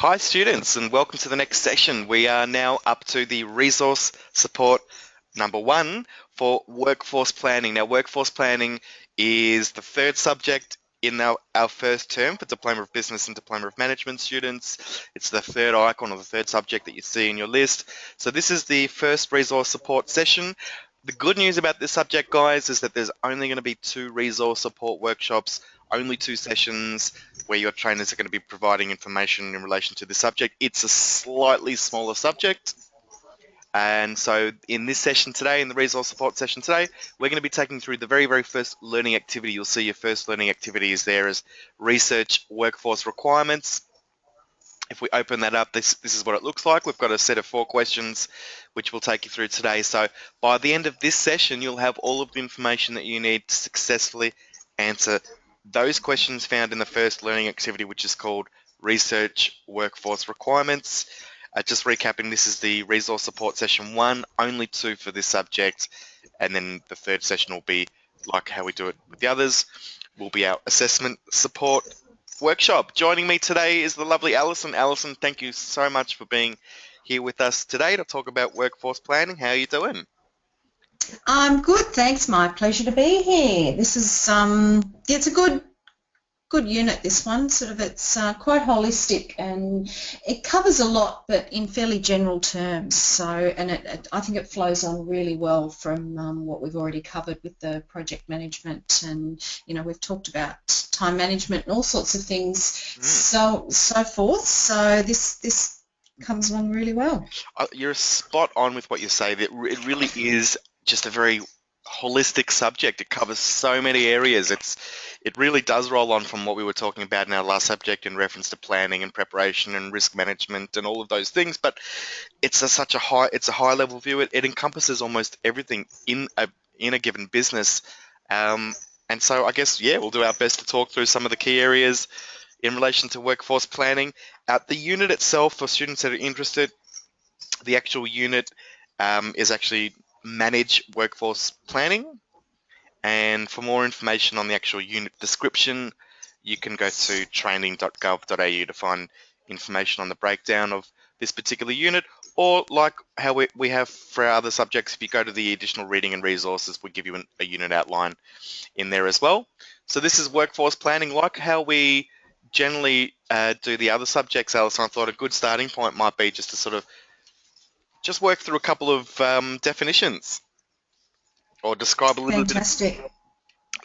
Hi students, and welcome to the next session. We are now up to the resource support number 1 for workforce planning. Now, workforce planning is the third subject in our first term for Diploma of Business and Diploma of Management students. It's the third icon or the third subject that you see in your list. So this is the first resource support session. The good news about this subject, guys, is that there's only going to be 2 resource support workshops, only 2 sessions where your trainers are going to be providing information in relation to the subject. It's a slightly smaller subject. And so in this session today, in the resource support session today, we're going to be taking through the very, very first learning activity. You'll see your first learning activity is there as research workforce requirements. If we open that up, this is what it looks like. We've got a set of 4 questions which we'll take you through today. So by the end of this session, you'll have all of the information that you need to successfully answer those questions found in the first learning activity, which is called Research Workforce Requirements. Just recapping, this is the resource support session 1, only 2 for this subject, and then the third session will be like how we do it with the others, will be our assessment support workshop. Joining me today is the lovely Alison. Alison, thank you so much for being here with us today to talk about workforce planning. How are you doing? I'm good, thanks. My pleasure to be here. This is it's a good unit. This one, it's quite holistic and it covers a lot, but in fairly general terms. So, and I think it flows on really well from what we've already covered with the project management, and we've talked about time management and all sorts of things, so forth. So this comes along really well. You're spot on with what you say. That it really is just a very holistic subject. It covers so many areas. It really does roll on from what we were talking about in our last subject in reference to planning and preparation and risk management and all of those things. But it's a high level view. It encompasses almost everything in a given business. And so I guess, yeah, we'll do our best to talk through some of the key areas in relation to workforce planning. The unit itself, for students that are interested, the actual unit is actually Manage Workforce Planning. And for more information on the actual unit description, you can go to training.gov.au to find information on the breakdown of this particular unit, or like how we have for our other subjects, if you go to the additional reading and resources, we give you a unit outline in there as well. So this is workforce planning, like how we generally do the other subjects, Alison. I thought a good starting point might be just to sort of just work through a couple of definitions or describe a little bit. Fantastic.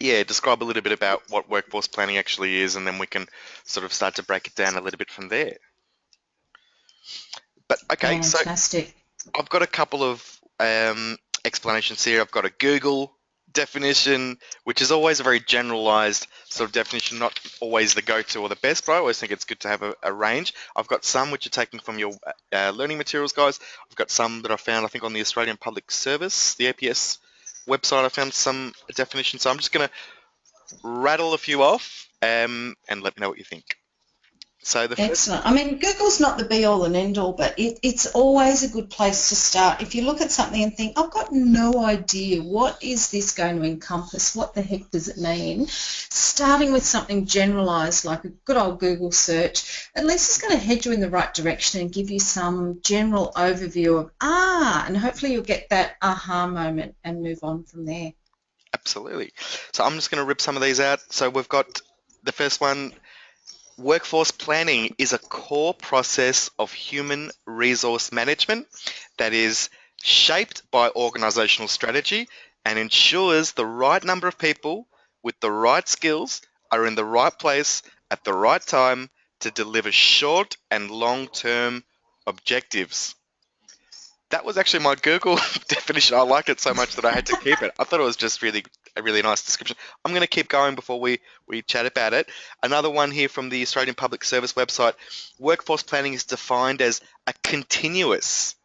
Yeah, describe a little bit about what workforce planning actually is, and then we can sort of start to break it down a little bit from there. But okay, so Fantastic. I've got a couple of explanations here. I've got a Google definition, which is always a very generalized sort of definition, not always the go-to or the best, but I always think it's good to have a range. I've got some which are taken from your learning materials, guys. I've got some that I found, I think, on the Australian Public Service, the APS website. I found some definitions, so I'm just going to rattle a few off and let me know what you think. So the first, Excellent. I mean, Google's not the be-all and end-all, but it's always a good place to start. If you look at something and think, I've got no idea, what is this going to encompass? What the heck does it mean? Starting with something generalised like a good old Google search, at least it's going to head you in the right direction and give you some general overview of, and hopefully you'll get that aha moment and move on from there. absolutely. So I'm just going to rip some of these out. So we've got the first one. Workforce planning is a core process of human resource management that is shaped by organizational strategy and ensures the right number of people with the right skills are in the right place at the right time to deliver short and long-term objectives. That was actually my Google definition. I liked it so much that I had to keep it. I thought it was just a really nice description. I'm going to keep going before we chat about it. Another one here from the Australian Public Service website. Workforce planning is defined as a continuous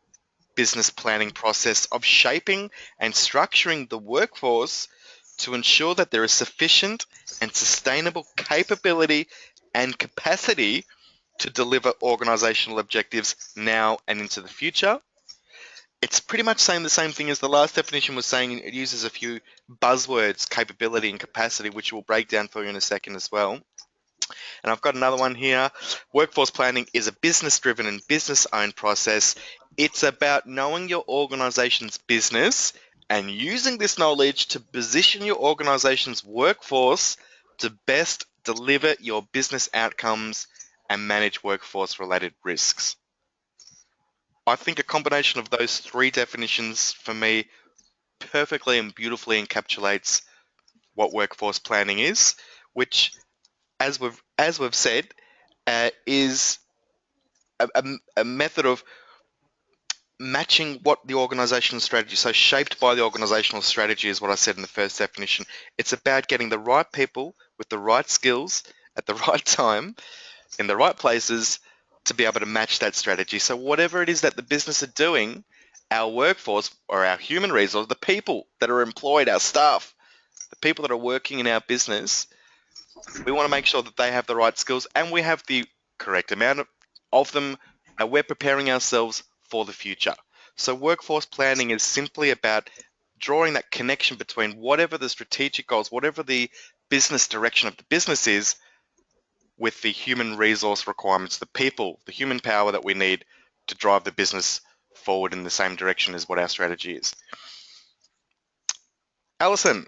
business planning process of shaping and structuring the workforce to ensure that there is sufficient and sustainable capability and capacity to deliver organizational objectives now and into the future. It's pretty much saying the same thing as the last definition was saying. It uses a few buzzwords, capability and capacity, which we'll break down for you in a second as well. And I've got another one here. Workforce planning is a business-driven and business-owned process. It's about knowing your organization's business and using this knowledge to position your organization's workforce to best deliver your business outcomes and manage workforce-related risks. I think a combination of those three definitions for me perfectly and beautifully encapsulates what workforce planning is, which, as we've said, is a method of matching what the organizational strategy, so shaped by the organizational strategy is what I said in the first definition. It's about getting the right people with the right skills at the right time in the right places to be able to match that strategy. So whatever it is that the business are doing, our workforce or our human resource, the people that are employed, our staff, the people that are working in our business, we want to make sure that they have the right skills and we have the correct amount of them, and we're preparing ourselves for the future. So workforce planning is simply about drawing that connection between whatever the strategic goals, whatever the business direction of the business is, with the human resource requirements, the people, the human power that we need to drive the business forward in the same direction as what our strategy is. Alison.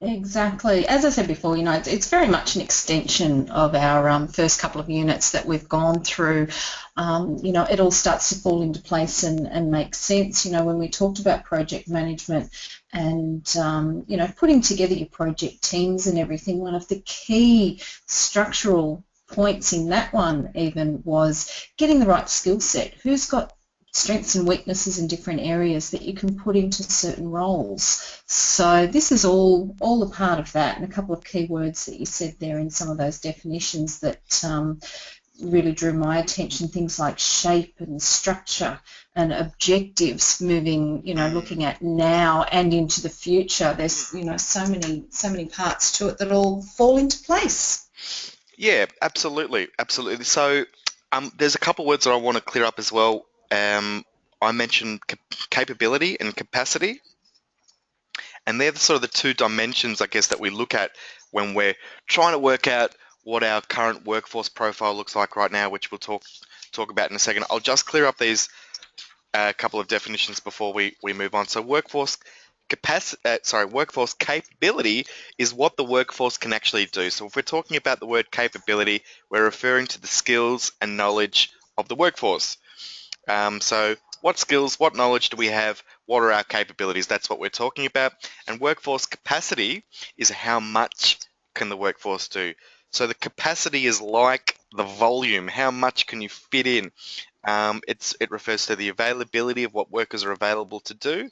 Exactly. As I said before, it's very much an extension of our first couple of units that we've gone through. It all starts to fall into place and make sense. When we talked about project management and, putting together your project teams and everything, one of the key structural points in that one even was getting the right skill set. Who's got strengths and weaknesses in different areas that you can put into certain roles. So this is all a part of that, and a couple of key words that you said there in some of those definitions that really drew my attention, things like shape and structure and objectives, moving, looking at now and into the future. There's, so many parts to it that all fall into place. Yeah, absolutely, absolutely. So there's a couple words that I want to clear up as well. I mentioned capability and capacity, and they're sort of the two dimensions, I guess, that we look at when we're trying to work out what our current workforce profile looks like right now, which we'll talk about in a second. I'll just clear up these couple of definitions before we move on. So workforce capability is what the workforce can actually do. So if we're talking about the word capability, we're referring to the skills and knowledge of the workforce. So what skills, what knowledge do we have? What are our capabilities? That's what we're talking about. And workforce capacity is how much can the workforce do. So the capacity is like the volume. How much can you fit in? It refers to the availability of what workers are available to do,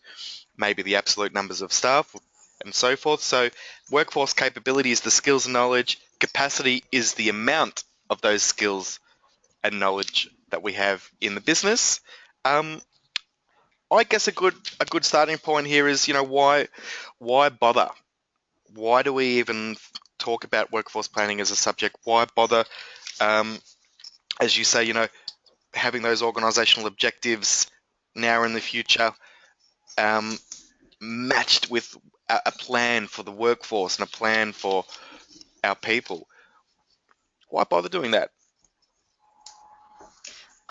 maybe the absolute numbers of staff, and so forth. So workforce capability is the skills and knowledge. Capacity is the amount of those skills and knowledge that we have in the business. I guess a good starting point here is, why bother? Why do we even talk about workforce planning as a subject? Why bother? As you say, having those organisational objectives now or in the future, matched with a plan for the workforce and a plan for our people. Why bother doing that?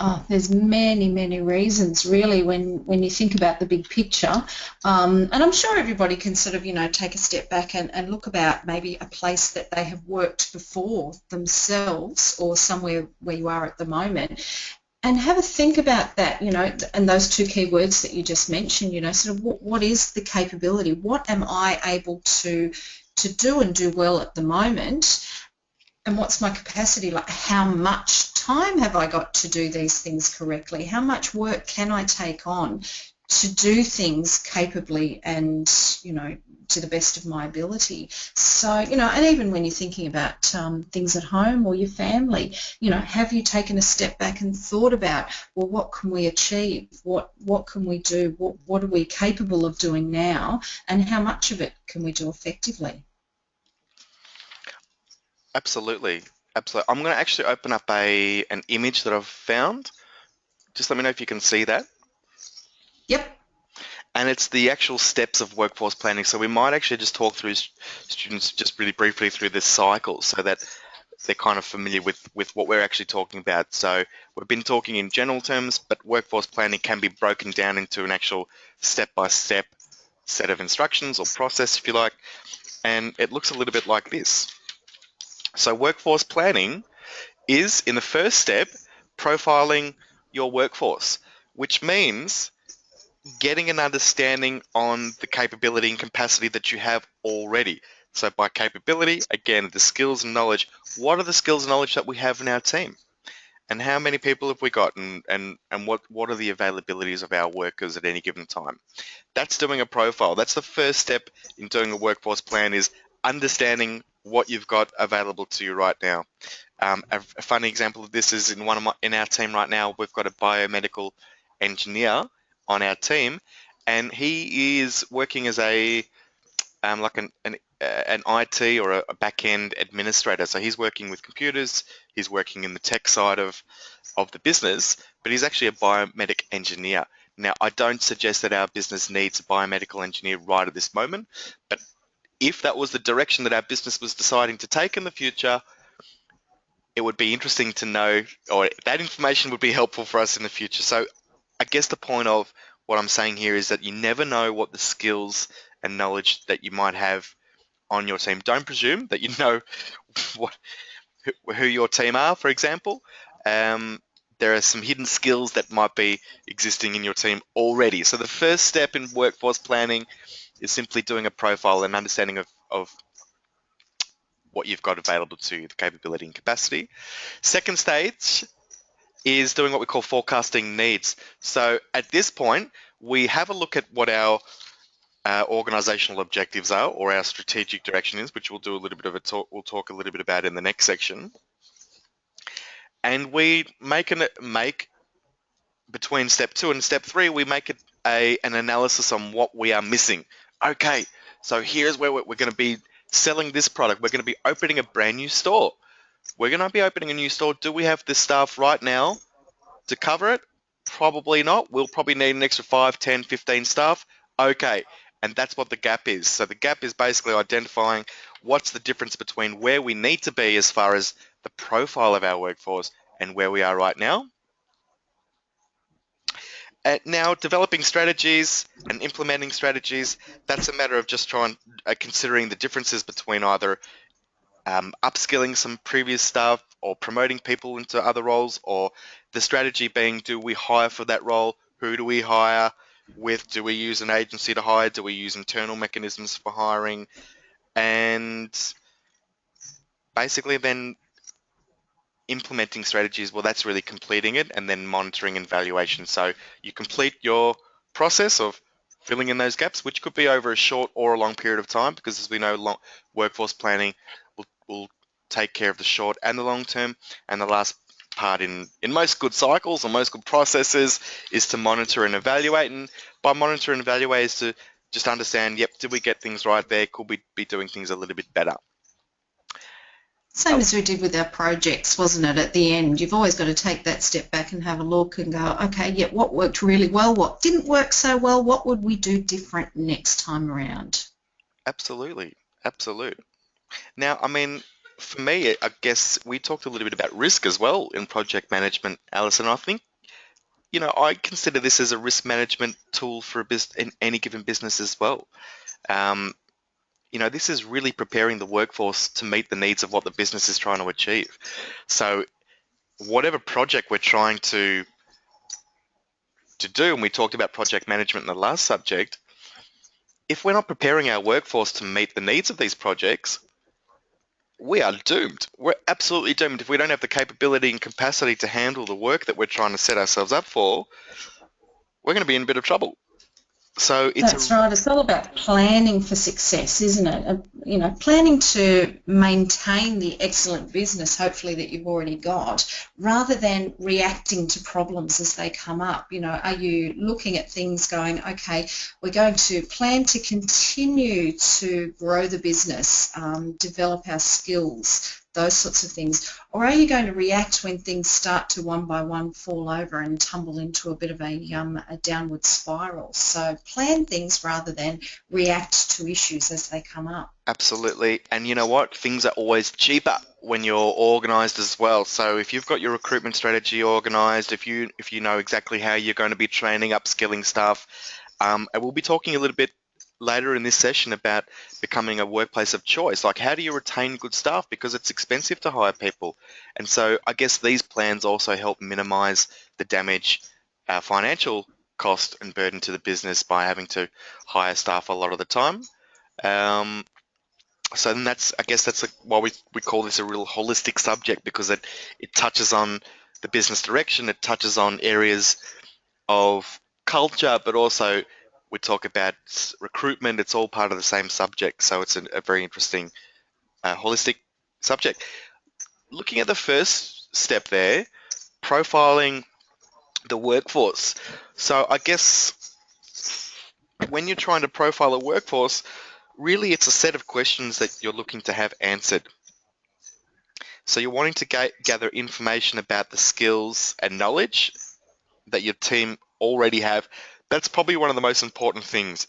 Oh, there's many reasons really when you think about the big picture, and I'm sure everybody can sort of take a step back and look about maybe a place that they have worked before themselves or somewhere where you are at the moment, and have a think about that, and those two key words that you just mentioned, sort of what is the capability? What am I able to do and do well at the moment? And what's my capacity? Like, how much time have I got to do these things correctly? How much work can I take on to do things capably and, to the best of my ability? So, and even when you're thinking about things at home or your family, have you taken a step back and thought about, well, what can we achieve? What can we do? What are we capable of doing now? And how much of it can we do effectively? Absolutely. Absolutely. I'm going to actually open up an image that I've found. Just let me know if you can see that. Yep. And it's the actual steps of workforce planning. So we might actually just talk through students just really briefly through this cycle so that they're kind of familiar with what we're actually talking about. So we've been talking in general terms, but workforce planning can be broken down into an actual step-by-step set of instructions or process, if you like, and it looks a little bit like this. So workforce planning is, in the first step, profiling your workforce, which means getting an understanding on the capability and capacity that you have already. So by capability, again, the skills and knowledge, what are the skills and knowledge that we have in our team? And how many people have we got, and what are the availabilities of our workers at any given time? That's doing a profile. That's the first step in doing a workforce plan, is understanding what you've got available to you right now. A funny example of this is in our team right now. We've got a biomedical engineer on our team, and he is working as a like an IT or a back end administrator. So he's working with computers. He's working in the tech side of the business, but he's actually a biomedic engineer. Now, I don't suggest that our business needs a biomedical engineer right at this moment, but if that was the direction that our business was deciding to take in the future, it would be interesting to know, or that information would be helpful for us in the future. So I guess the point of what I'm saying here is that you never know what the skills and knowledge that you might have on your team. Don't presume that you know what who your team are, for example. There are some hidden skills that might be existing in your team already. So the first step in workforce planning is simply doing a profile and understanding of what you've got available to you, the capability and capacity. Second stage is doing what we call forecasting needs. So at this point, we have a look at what our organizational objectives are, or our strategic direction is, which we'll do a little bit of we'll talk a little bit about in the next section. And we make between step 2 and step 3, we make an analysis on what we are missing. Okay, so here's where we're going to be selling this product. We're going to be opening a brand new store. We're going to be opening a new store. Do we have the staff right now to cover it? Probably not. We'll probably need an extra 5, 10, 15 staff. Okay, and that's what the gap is. So the gap is basically identifying what's the difference between where we need to be as far as the profile of our workforce and where we are right now. Now, developing strategies and implementing strategies, that's a matter of just considering the differences between either upskilling some previous staff or promoting people into other roles, or the strategy being, do we hire for that role? Who do we hire with? Do we use an agency to hire? Do we use internal mechanisms for hiring? And basically then implementing strategies, well, that's really completing it, and then monitoring and evaluation. So you complete your process of filling in those gaps, which could be over a short or a long period of time, because as we know, workforce planning will take care of the short and the long term. And the last part in most good cycles or most good processes is to monitor and evaluate. And by monitor and evaluate is to just understand, yep, did we get things right there? Could we be doing things a little bit better? Same as we did with our projects, wasn't it? At the end, you've always got to take that step back and have a look and go, okay, yeah, what worked really well, what didn't work so well, what would we do different next time around? Absolutely, absolutely. Now, I mean, for me, I guess we talked a little bit about risk as well in project management, Alison. I think, I consider this as a risk management tool for in any given business as well. This is really preparing the workforce to meet the needs of what the business is trying to achieve. So whatever project we're trying to do, and we talked about project management in the last subject, if we're not preparing our workforce to meet the needs of these projects, we are doomed. We're absolutely doomed. If we don't have the capability and capacity to handle the work that we're trying to set ourselves up for, we're going to be in a bit of trouble. So That's right. It's all about planning for success, isn't it? Planning to maintain the excellent business, hopefully, that you've already got, rather than reacting to problems as they come up. Are you looking at things going, okay, we're going to plan to continue to grow the business, develop our skills, those sorts of things? Or are you going to react when things start to one by one fall over and tumble into a bit of a downward spiral? So plan things rather than react to issues as they come up. Absolutely. And you know what? Things are always cheaper when you're organized as well. So if you've got your recruitment strategy organized, if you know exactly how you're going to be training, upskilling staff, and we'll be talking a little bit later in this session about becoming a workplace of choice. Like, how do you retain good staff? Because it's expensive to hire people. And so I guess these plans also help minimize the damage, financial cost and burden to the business by having to hire staff a lot of the time. Um, so then I guess that's why we call this a real holistic subject, because it touches on the business direction, it touches on areas of culture, but also we talk about recruitment. It's all part of the same subject, so it's a very interesting, holistic subject. Looking at the first step there, profiling the workforce. So I guess when you're trying to profile a workforce, really it's a set of questions that you're looking to have answered. So you're wanting to gather information about the skills and knowledge that your team already have. That's probably one of the most important things,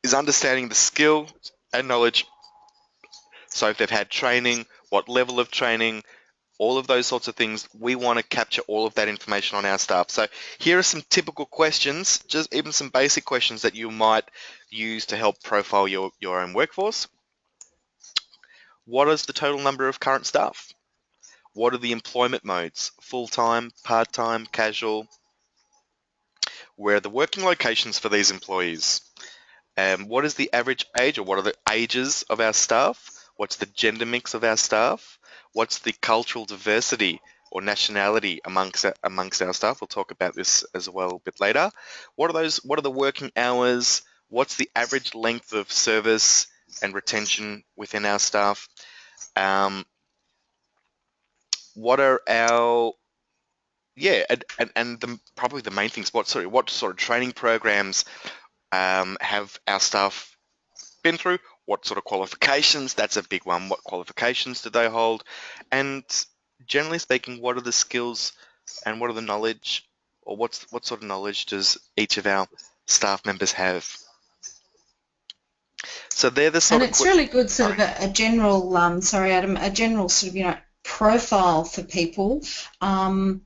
is understanding the skill and knowledge. So if they've had training, what level of training, all of those sorts of things, we want to capture all of that information on our staff. So here are some typical questions, just even some basic questions that you might use to help profile your own workforce. What is the total number of current staff? What are the employment modes? Full-time, part-time, casual? Where are the working locations for these employees? What is the average age, or what are the ages of our staff? What's the gender mix of our staff? What's the cultural diversity or nationality amongst our staff? We'll talk about this as well a bit later. What are the working hours? What's the average length of service and retention within our staff? Um, what are our Yeah, and probably the main things. What sort of training programs have our staff been through? What sort of qualifications? That's a big one. What qualifications do they hold? And generally speaking, what are the skills and what are the knowledge, or what sort of knowledge does each of our staff members have? So they're the And sort of it's really good, sort sorry. of a general, sorry, Adam, a general sort of, profile for people. In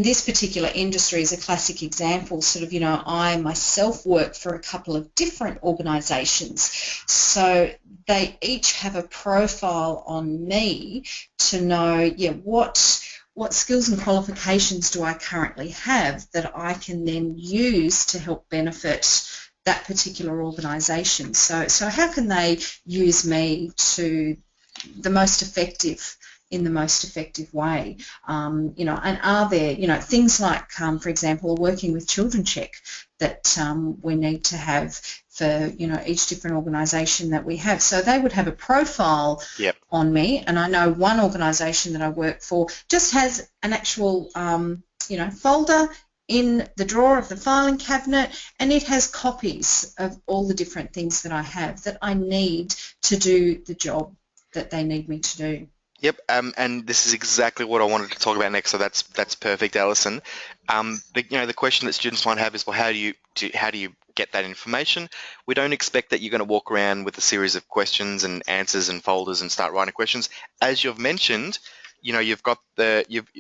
this particular industry is a classic example, sort of, I myself work for a couple of different organisations. So they each have a profile on me to know, what skills and qualifications do I currently have that I can then use to help benefit that particular organisation. So how can they use me in the most effective way? And are there, things like, for example, a working with children check that we need to have for, each different organisation that we have. So they would have a profile Yep. on me, and I know one organisation that I work for just has an actual, folder in the drawer of the filing cabinet, and it has copies of all the different things that I have that I need to do the job that they need me to do. Yep, and this is exactly what I wanted to talk about next. So that's perfect, Alison. The question that students might have is, well, how do you get that information? We don't expect that you're going to walk around with a series of questions and answers and folders and start writing questions. As you've mentioned,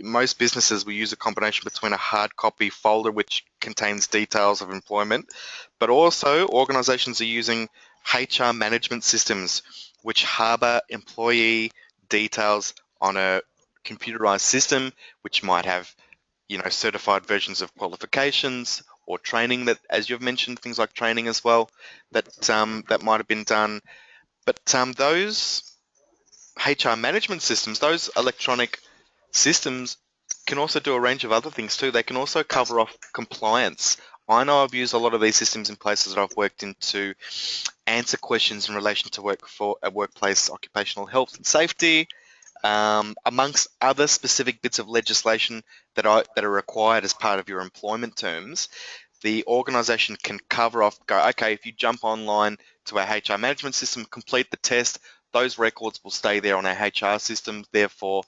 most businesses will use a combination between a hard copy folder, which contains details of employment, but also organizations are using HR management systems, which harbor employee details on a computerized system, which might have, certified versions of qualifications or training, that, as you've mentioned, things like training as well, that might have been done. But those HR management systems, those electronic systems, can also do a range of other things too. They can also cover off compliance. I know I've used a lot of these systems in places that I've worked in to answer questions in relation to workplace occupational health and safety, amongst other specific bits of legislation that are required as part of your employment terms. the organization can cover off, go, okay, if you jump online to our HR management system, complete the test, those records will stay there on our HR system. Therefore,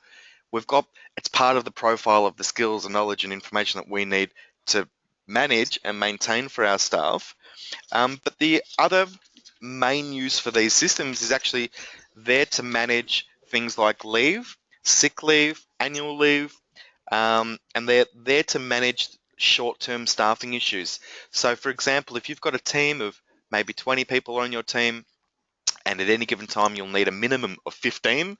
it's part of the profile of the skills and knowledge and information that we need to manage and maintain for our staff. But the other main use for these systems is actually there to manage things like leave, sick leave, annual leave, and they're there to manage short-term staffing issues. So, for example, if you've got a team of maybe 20 people on your team, and at any given time you'll need a minimum of 15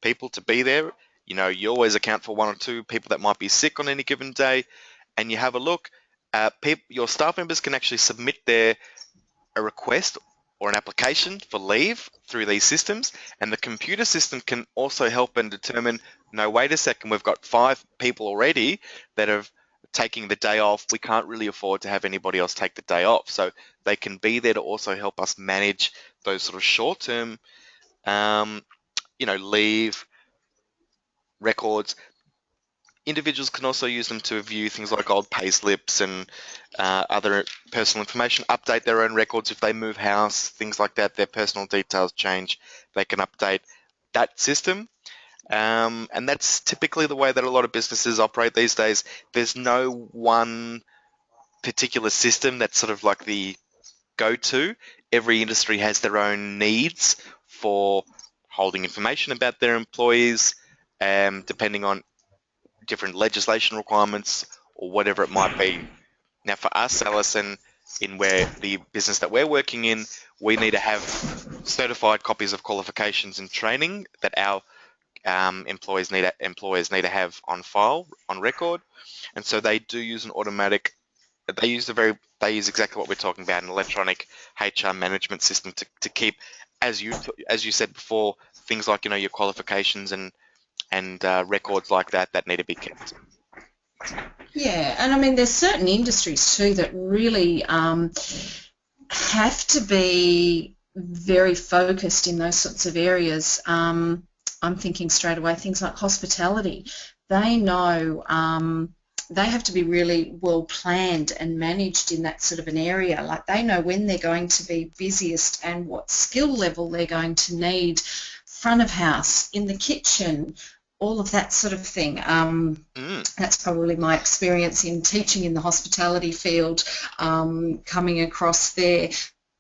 people to be there, you always account for one or two people that might be sick on any given day, and you have a look. Your staff members can actually submit a request or an application for leave through these systems, and the computer system can also help and determine, no, wait a second, we've got 5 people already that are taking the day off. We can't really afford to have anybody else take the day off. So they can be there to also help us manage those sort of short-term, leave records. Individuals can also use them to view things like old pay slips and other personal information, update their own records if they move house, things like that, their personal details change, they can update that system. And that's typically the way that a lot of businesses operate these days. There's no one particular system that's sort of like the go-to. Every industry has their own needs for holding information about their employees, depending on different legislation requirements or whatever it might be. Now, for us, Alison, in where the business that we're working in, we need to have certified copies of qualifications and training that our employers need to have on file, on record, and so they do use an automatic. They use exactly what we're talking about, an electronic HR management system to keep, as you said before, things like your qualifications and records like that need to be kept. Yeah, and I mean, there's certain industries too that really have to be very focused in those sorts of areas. I'm thinking straight away things like hospitality. They know they have to be really well planned and managed in that sort of an area. Like they know when they're going to be busiest and what skill level they're going to need, front of house, in the kitchen, all of that sort of thing. That's probably my experience in teaching in the hospitality field, coming across there.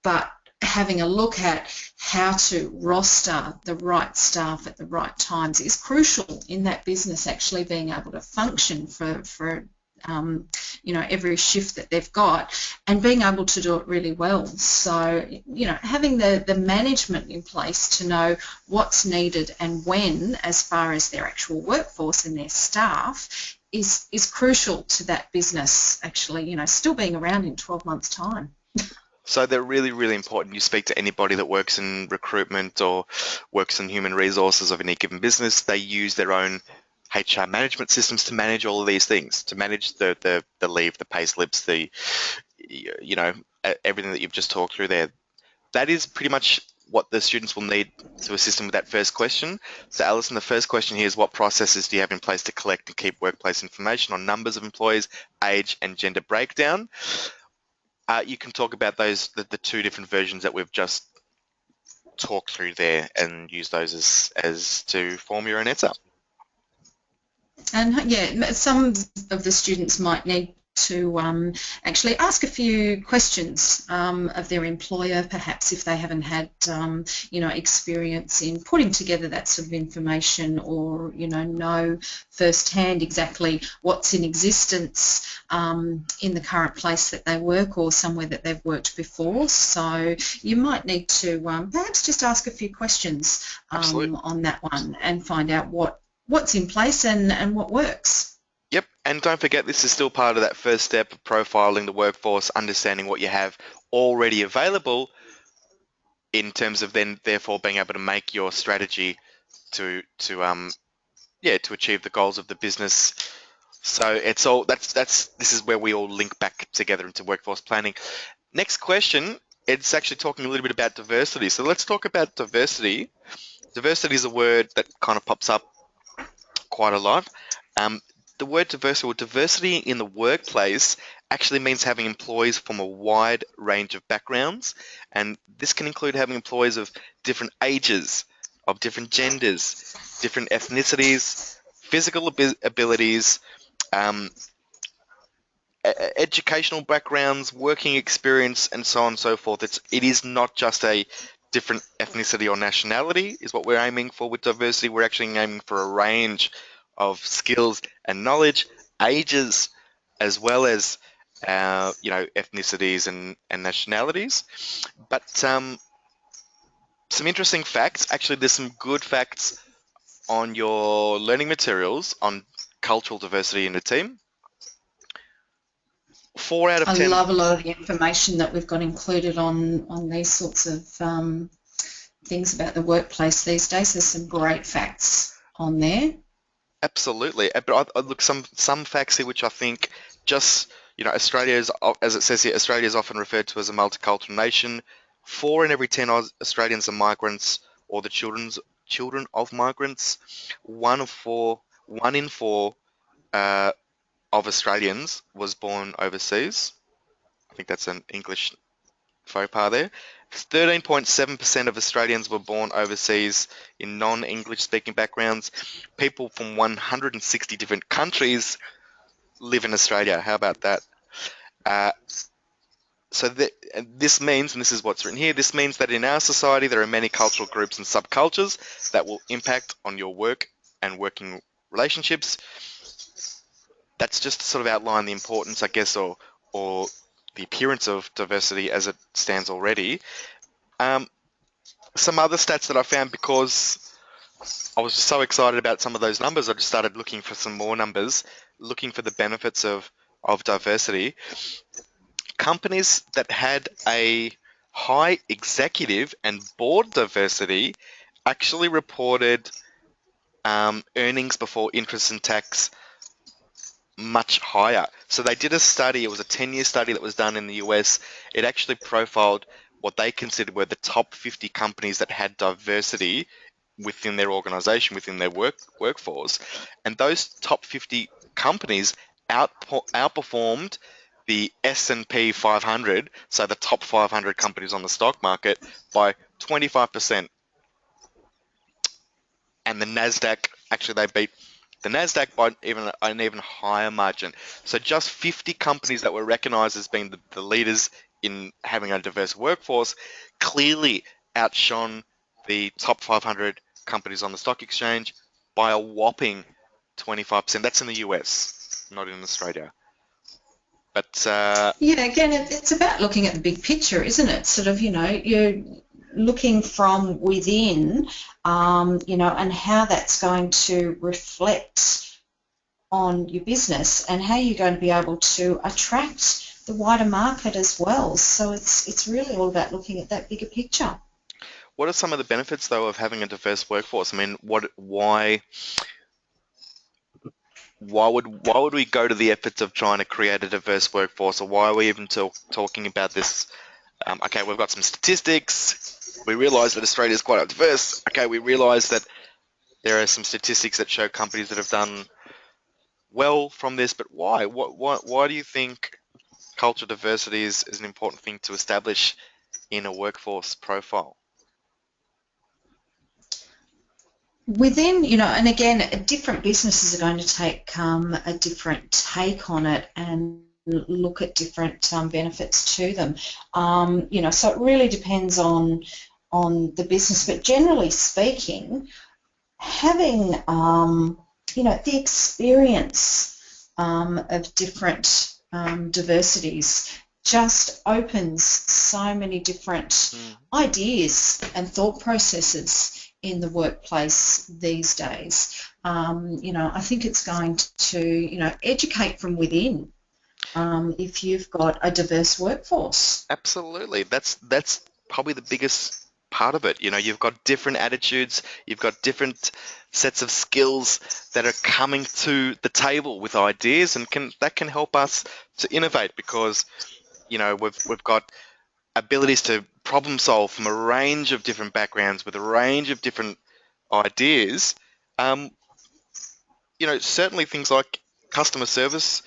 But having a look at how to roster the right staff at the right times is crucial in that business actually being able to function for every shift that they've got, and being able to do it really well. So, having the management in place to know what's needed and when, as far as their actual workforce and their staff, is crucial to that business actually, still being around in 12 months' time. So they're really, really important. You speak to anybody that works in recruitment or works in human resources of any given business, they use their own HR management systems to manage all of these things, to manage the leave, the pay slips, everything that you've just talked through there. That is pretty much what the students will need to assist them with that first question. So Alison, the first question here is, what processes do you have in place to collect and keep workplace information on numbers of employees, age and gender breakdown? You can talk about those, the two different versions that we've just talked through there, and use those as to form your own answer. And yeah, some of the students might need to actually ask a few questions of their employer, perhaps if they haven't had experience in putting together that sort of information, or know firsthand exactly what's in existence in the current place that they work or somewhere that they've worked before. So you might need to perhaps just ask a few questions on that one and find out what's in place and what works. Yep, and don't forget, this is still part of that first step of profiling the workforce, understanding what you have already available, in terms of then therefore being able to make your strategy to achieve the goals of the business. So it's all this is where we all link back together into workforce planning. Next question, it's actually talking a little bit about diversity. So let's talk about diversity. Diversity is a word that kind of pops up quite a lot. the word diversity or diversity in the workplace actually means having employees from a wide range of backgrounds, and this can include having employees of different ages, of different genders, different ethnicities, physical abilities, um, educational backgrounds, working experience, and so on and so forth. It is not just a different ethnicity or nationality is what we're aiming for with diversity. We're actually aiming for a range of skills and knowledge, ages, as well as ethnicities and nationalities. But some interesting facts. Actually, there's some good facts on your learning materials on cultural diversity in a team. 4 out of 10. love a lot of the information that we've got included on these sorts of things about the workplace these days. There's some great facts on there. Absolutely. But I look some facts here which I think just Australia is, as it says here, Australia is often referred to as a multicultural nation. 4 in every 10 Australians are migrants or the children of migrants. 1 in 4 uh, of Australians was born overseas. I think that's an English faux pas there. 13.7% of Australians were born overseas in non-English speaking backgrounds. People from 160 different countries live in Australia. How about that? Uh, this means, and this is what's written here, this means that in our society there are many cultural groups and subcultures that will impact on your work and working relationships. That's just to sort of outline the importance, I guess, or the appearance of diversity as it stands already. Um, some other stats that I found because I was so excited about some of those numbers, I just started looking for some more numbers, looking for the benefits of diversity. Companies that had a high executive and board diversity actually reported earnings before interest and tax much higher. So they did a study, it was a 10-year study that was done in the US. It actually profiled what they considered were the top 50 companies that had diversity within their organization, within their workforce. And those top 50 companies outperformed the S&P 500, so the top 500 companies on the stock market, by 25%. And the Nasdaq, actually they beat the Nasdaq by an even higher margin. So just 50 companies that were recognized as being the leaders in having a diverse workforce clearly outshone the top 500 companies on the stock exchange by a whopping 25%. That's in the US, not in Australia. But Yeah, again, it's about looking at the big picture, isn't it? Sort of, you're looking from within, and how that's going to reflect on your business and how you're going to be able to attract the wider market as well. So it's really all about looking at that bigger picture. what are some of the benefits, though, of having a diverse workforce? I mean, why would we go to the efforts of trying to create a diverse workforce, or why are we even talking about this? Okay, we've got some statistics. We realise that Australia is quite diverse. Okay, we realise that there are some statistics that show companies that have done well from this, but why? Why do you think cultural diversity is an important thing to establish in a workforce profile? Within, and again, different businesses are going to take a different take on it and look at different benefits to them. So it really depends on the business, but generally speaking, having the experience of different diversities just opens so many different Mm. ideas and thought processes in the workplace these days. I think it's going to educate from within if you've got a diverse workforce. Absolutely. That's probably the biggest part of it. You've got different attitudes, you've got different sets of skills that are coming to the table with ideas, and can help us to innovate because we've got abilities to problem solve from a range of different backgrounds with a range of different ideas. Um, Certainly things like customer service,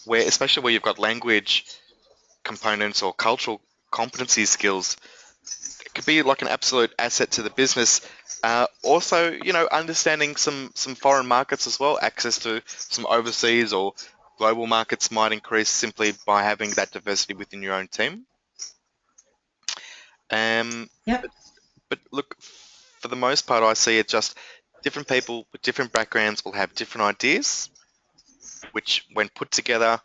where especially where you've got language components or cultural competency skills, it could be like an absolute asset to the business. Also, understanding some foreign markets as well, access to some overseas or global markets might increase simply by having that diversity within your own team. Um, Yep. but, but look, for the most part, I see it just different people with different backgrounds will have different ideas, which, when put together,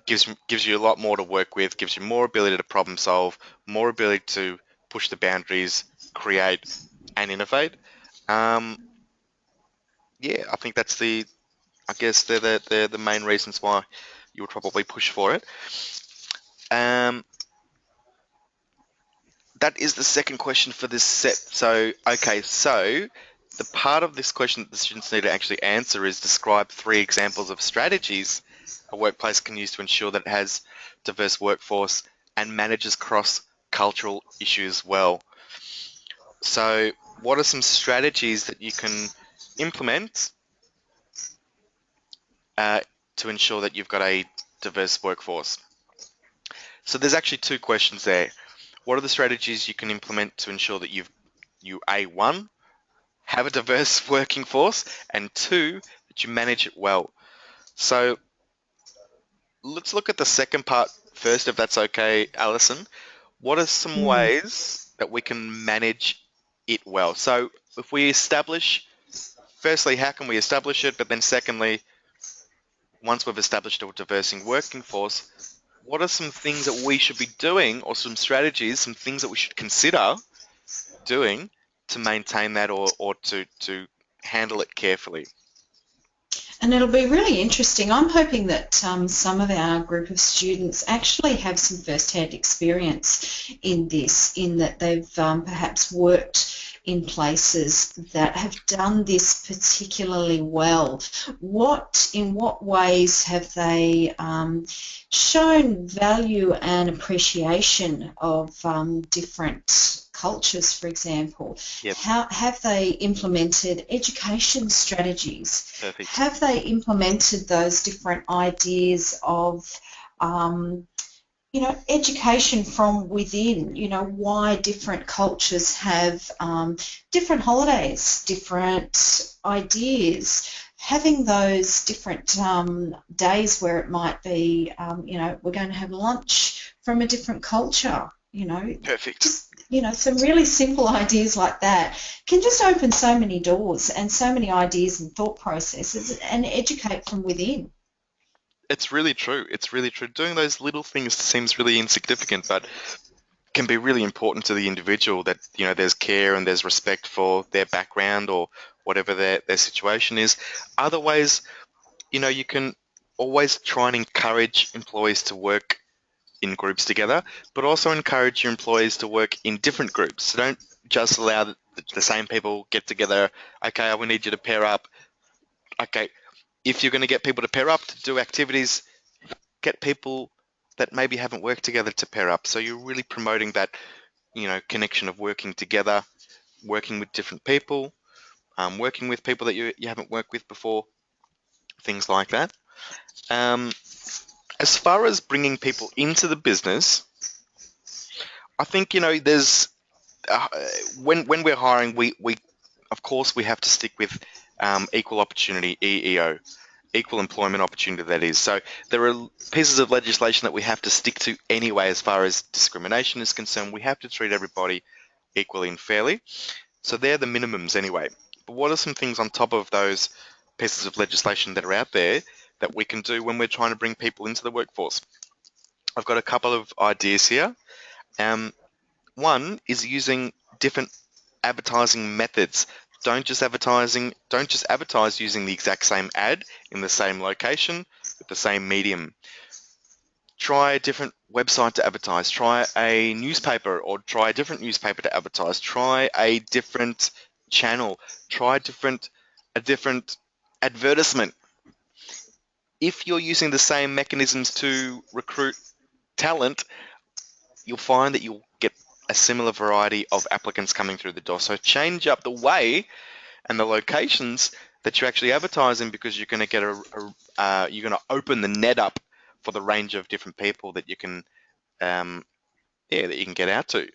gives you a lot more to work with, gives you more ability to problem solve, more ability to push the boundaries, create, and innovate. Um, yeah, I think I guess they're the main reasons why you would probably push for it. Um, that is the second question for this set. So, okay, so the part of this question that the students need to actually answer is describe 3 examples of strategies a workplace can use to ensure that it has diverse workforce and manages cross-cultural issues well. So, what are some strategies that you can implement uh, to ensure that you've got a diverse workforce? So, there's actually 2 questions there. What are the strategies you can implement to ensure that you A1 have a diverse working force, and 2 that you manage it well? So, let's look at the second part first, if that's okay, Alison. What are some Mm. ways that we can manage it well? So, if we establish, firstly, how can we establish it? But then, secondly, once we've established a diverse working force, what are some things that we should be doing, or some strategies, some things that we should consider doing to maintain that, or to handle it carefully? And it'll be really interesting. I'm hoping that some of our group of students actually have some first-hand experience in this, in that they've perhaps worked in places that have done this particularly well. In what ways have they shown value and appreciation of different cultures, for example? Yep, How have they implemented education strategies? perfect. Have they implemented those different ideas of education from within, why different cultures have different holidays, different ideas, having those different days where it might be, we're going to have lunch from a different culture, Perfect. just, some really simple ideas like that can just open so many doors and so many ideas and thought processes and educate from within. It's really true. It's really true. Doing those little things seems really insignificant, but can be really important to the individual, that there's care and there's respect for their background or whatever their situation is. Other ways, you can always try and encourage employees to work in groups together, but also encourage your employees to work in different groups. So don't just allow the same people get together. Okay, we need you to pair up. Okay, if you're going to get people to pair up to do activities, get people that maybe haven't worked together to pair up. So you're really promoting that, connection of working together, working with different people, working with people that you haven't worked with before, things like that. Um, as far as bringing people into the business, I think there's uh, when we're hiring, we of course we have to stick with equal opportunity, EEO, equal employment opportunity, that is. So there are pieces of legislation that we have to stick to anyway as far as discrimination is concerned. We have to treat everybody equally and fairly. So they're the minimums anyway. But what are some things on top of those pieces of legislation that are out there that we can do when we're trying to bring people into the workforce? I've got a couple of ideas here. Um, One is using different advertising methods. Don't just advertise using the exact same ad in the same location with the same medium. Try a different website to advertise. Try a newspaper, or try a different newspaper to advertise. Try a different channel. Try a different advertisement. If you're using the same mechanisms to recruit talent, you'll find that you'll get a similar variety of applicants coming through the door. So change up the way and the locations that you're actually advertising, because you're going to get you're going to open the net up for the range of different people that you can that you can get out to.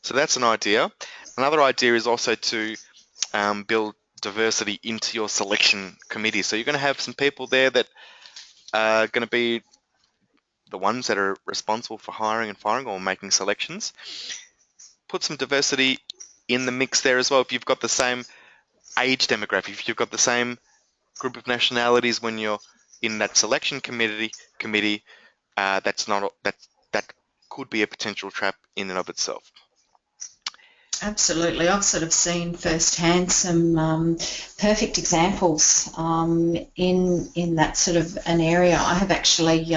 So that's an idea. Another idea is also to build diversity into your selection committee. So you're going to have some people there that are going to be the ones that are responsible for hiring and firing or making selections. Put some diversity in the mix there as well. If you've got the same age demographic, if you've got the same group of nationalities when you're in that selection committee, that's not that could be a potential trap in and of itself. Absolutely. I've sort of seen firsthand some perfect examples in that sort of an area. I have actually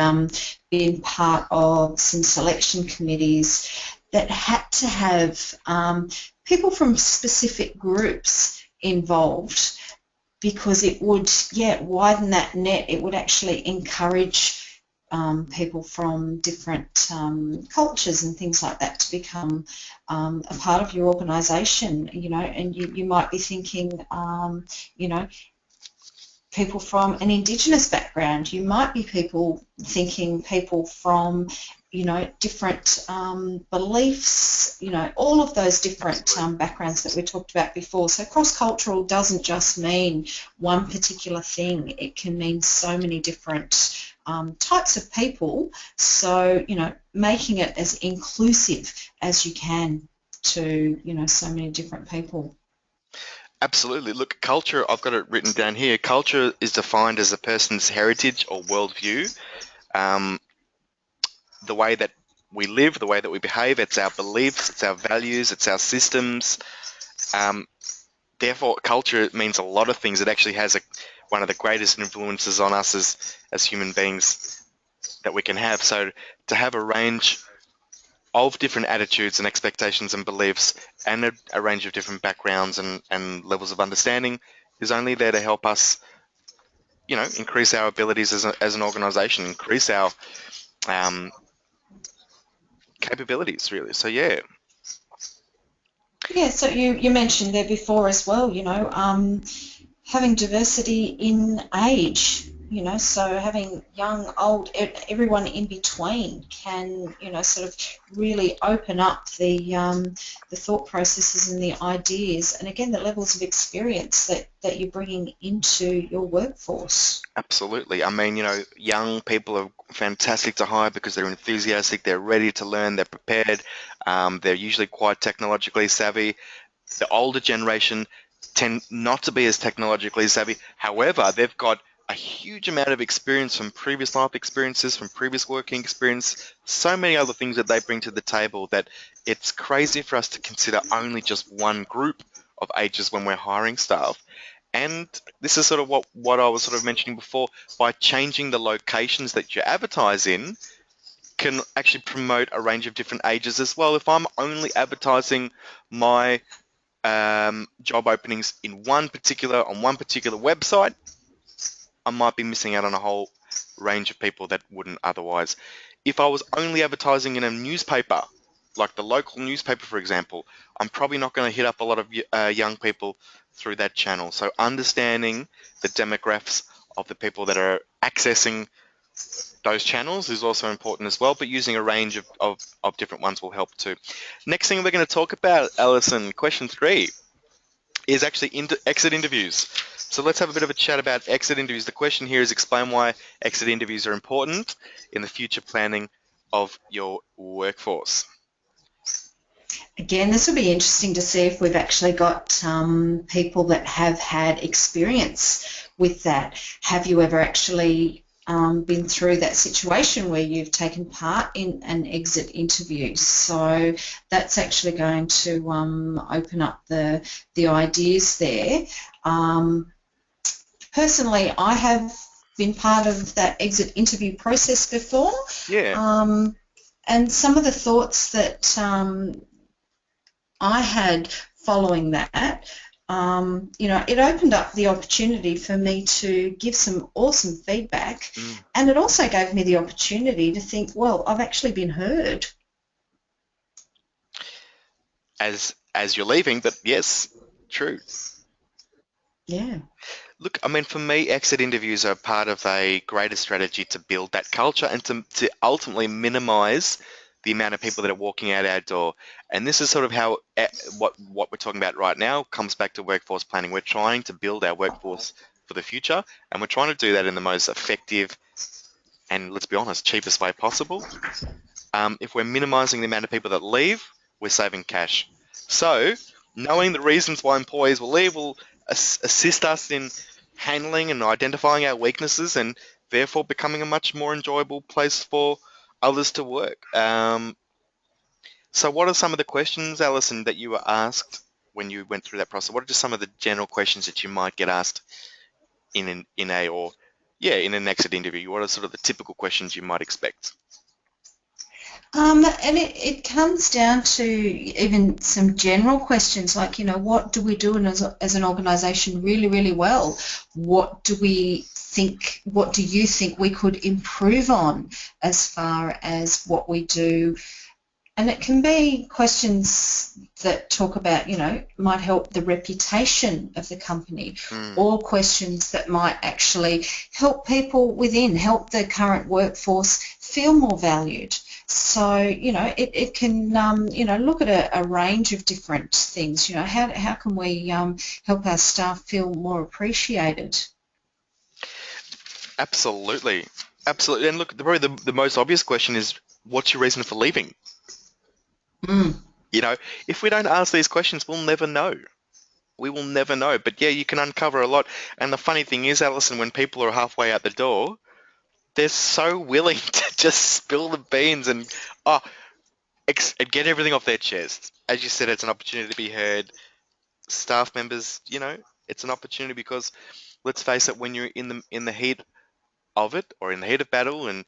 been part of some selection committees that had to have people from specific groups involved, because it would, widen that net. It would actually encourage people from different cultures and things like that to become a part of your organisation, and you might be thinking, people from an Indigenous background. You might be thinking people from, different beliefs, all of those different backgrounds that we talked about before. So cross-cultural doesn't just mean one particular thing. It can mean so many different types of people. So, making it as inclusive as you can to, so many different people. Absolutely. Look, culture, I've got it written down here. Culture is defined as a person's heritage or worldview, the way that we live, the way that we behave. It's our beliefs, it's our values, it's our systems. Therefore, culture means a lot of things. It actually has one of the greatest influences on us as human beings that we can have. So to have a range of different attitudes and expectations and beliefs, and a range of different backgrounds and levels of understanding, is only there to help us, increase our abilities as an organisation, increase our capabilities, really. So yeah. Yeah, so you mentioned there before as well, having diversity in age, so having young, old, everyone in between can, sort of really open up the thought processes and the ideas, and again, the levels of experience that you're bringing into your workforce. Absolutely. I mean, young people are fantastic to hire because they're enthusiastic, they're ready to learn, they're prepared, they're usually quite technologically savvy. The older generation tend not to be as technologically savvy. However, they've got a huge amount of experience from previous life experiences, from previous working experience, so many other things that they bring to the table that it's crazy for us to consider only just one group of ages when we're hiring staff. And this is sort of what I was sort of mentioning before. By changing the locations that you advertise in, can actually promote a range of different ages as well. If I'm only advertising my job openings on one particular website, I might be missing out on a whole range of people that wouldn't otherwise. If I was only advertising in a newspaper, like the local newspaper, for example, I'm probably not going to hit up a lot of young people through that channel. So understanding the demographics of the people that are accessing those channels is also important as well, but using a range of different ones will help too. Next thing we're going to talk about, Alison, question 3, is actually exit interviews. So let's have a bit of a chat about exit interviews. The question here is, explain why exit interviews are important in the future planning of your workforce. Again, this will be interesting to see if we've actually got people that have had experience with that. Have you ever actually been through that situation where you've taken part in an exit interview? So that's actually going to open up the ideas there. Personally, I have been part of that exit interview process before. Yeah. And some of the thoughts that I had following that, it opened up the opportunity for me to give some awesome feedback, and it also gave me the opportunity to think, well, I've actually been heard. As you're leaving, but yes, true. Yeah. Look, I mean, for me, exit interviews are part of a greater strategy to build that culture and to ultimately minimize the amount of people that are walking out our door. And this is sort of how what we're talking about right now comes back to workforce planning. We're trying to build our workforce for the future, and we're trying to do that in the most effective and, let's be honest, cheapest way possible. If we're minimizing the amount of people that leave, we're saving cash. So, knowing the reasons why employees will leave will assist us in handling and identifying our weaknesses and therefore becoming a much more enjoyable place for others to work. So, what are some of the questions, Alison, that you were asked when you went through that process? What are just some of the general questions that you might get asked in an exit interview? What are sort of the typical questions you might expect? And it comes down to even some general questions like, what do we do as an organisation really, really well? What do you think we could improve on as far as what we do? And it can be questions that talk about, might help the reputation of the company, Mm, or questions that might actually help people within, help the current workforce feel more valued. So, it can, look at a range of different things. How can we help our staff feel more appreciated? absolutely. Absolutely. And look, probably the most obvious question is, what's your reason for leaving? Mm. You know, if we don't ask these questions, we'll never know. We will never know. But yeah, you can uncover a lot. And the funny thing is, Alison, when people are halfway out the door, they're so willing to just spill the beans and oh, and get everything off their chest. As you said, it's an opportunity to be heard. Staff members, it's an opportunity because let's face it, when you're in the heat of it or in the heat of battle and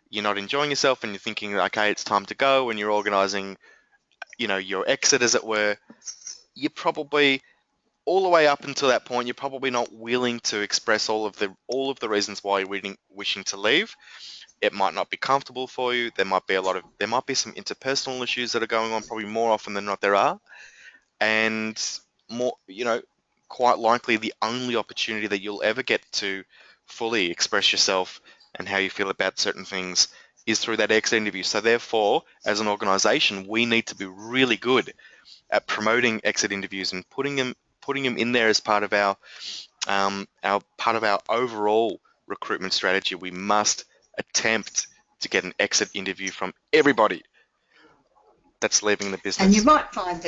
you're not enjoying yourself and you're thinking, okay, it's time to go, and you're organizing, your exit, as it were, you're probably all the way up until that point, you're probably not willing to express all of the reasons why you're wishing to leave. It might not be comfortable for you. There might be some interpersonal issues that are going on, probably more often than not there are, and more, quite likely the only opportunity that you'll ever get to fully express yourself and how you feel about certain things is through that exit interview. So therefore, as an organization, we need to be really good at promoting exit interviews and putting them in there as part of our overall recruitment strategy. We must attempt to get an exit interview from everybody that's leaving the And you business. might find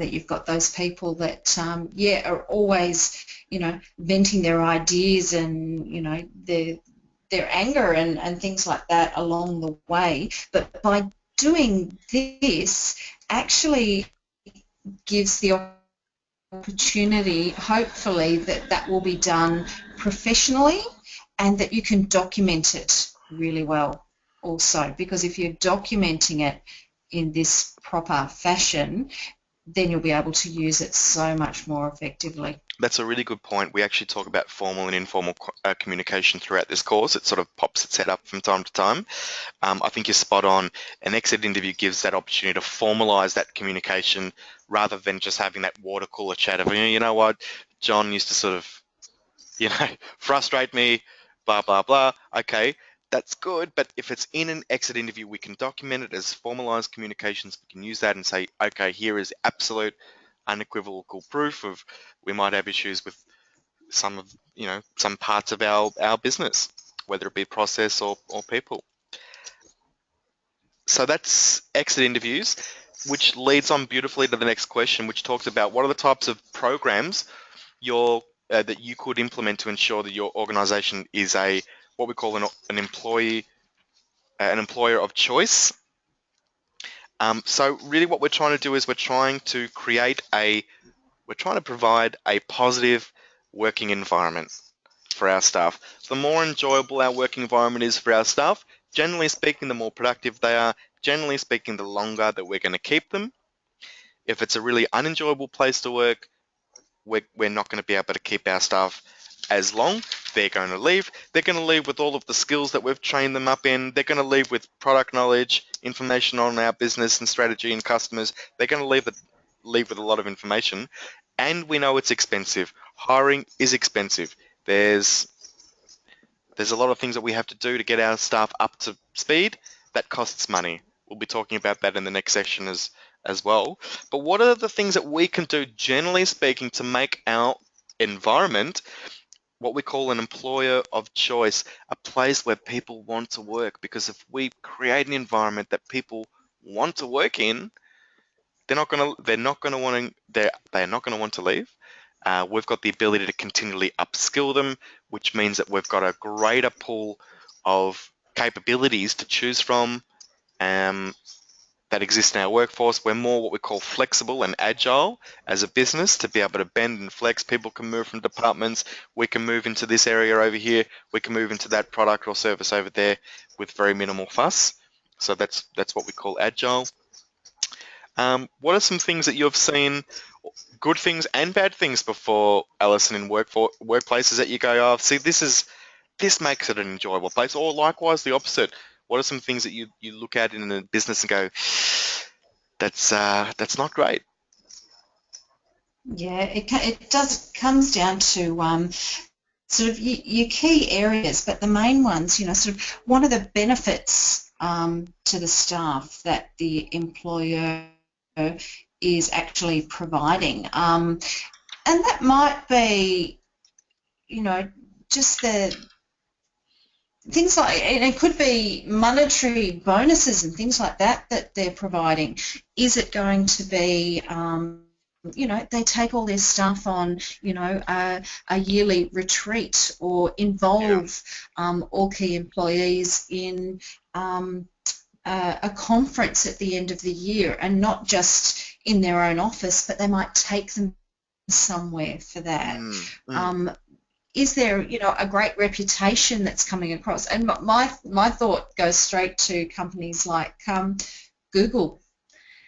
that you've got those people that are always venting their ideas and their anger and things like that along the way. But by doing this, actually gives the opportunity, hopefully, that will be done professionally and that you can document it really well also. Because if you're documenting it in this proper fashion, then you'll be able to use it so much more effectively. That's a really good point. We actually talk about formal and informal communication throughout this course. It sort of pops its head up from time to time. I think you're spot on. An exit interview gives that opportunity to formalize that communication rather than just having that water cooler chat of, you know what, John used to sort of, frustrate me, blah, blah, blah. Okay, that's good. But if it's in an exit interview, we can document it as formalized communications. We can use that and say, okay, here is absolute unequivocal proof of we might have issues with some parts of our business, whether it be process or people. So that's exit interviews, which leads on beautifully to the next question, which talks about what are the types of programs that you could implement to ensure that your organization is what we call an employer of choice. So really what we're trying to do is we're trying to provide a positive working environment for our staff. The more enjoyable our working environment is for our staff, generally speaking, the more productive they are. Generally speaking, the longer that we're going to keep them. If it's a really unenjoyable place to work, we're not going to be able to keep our staff as long. They're going to leave. They're going to leave with all of the skills that we've trained them up in. They're going to leave with product knowledge, information on our business and strategy and customers. They're going to leave with a lot of information. And we know it's expensive. Hiring is expensive. There's there's a lot of things that we have to do to get our staff up to speed. That costs money. We'll be talking about that in the next section as well. But what are the things that we can do, generally speaking, to make our environment what we call an employer of choice, a place where people want to work? Because if we create an environment that people want to work in, they're not gonna want to leave. We've got the ability to continually upskill them, which means that we've got a greater pool of capabilities to choose from, um, that exist in our workforce. We're more what we call flexible and agile as a business to be able to bend and flex. People can move from departments. We can move into this area over here. We can move into that product or service over there with very minimal fuss. So that's what we call agile. What are some things that you've seen, good things and bad things before, Alison, in workplaces that you go, oh, see, this makes it an enjoyable place, or likewise the opposite? What are some things that you look at in a business and go, that's not great? Yeah, it does comes down to sort of your key areas, but the main ones, sort of one of the benefits to the staff that the employer is actually providing, and that might be, just the things like, and it could be monetary bonuses and things like that they're providing. Is it going to be, they take all their staff on, a yearly retreat, or Yeah. involve all key employees in a conference at the end of the year, and not just in their own office, but they might take them somewhere for that. Mm, mm. Um, is there, a great reputation that's coming across? And my thought goes straight to companies like Google.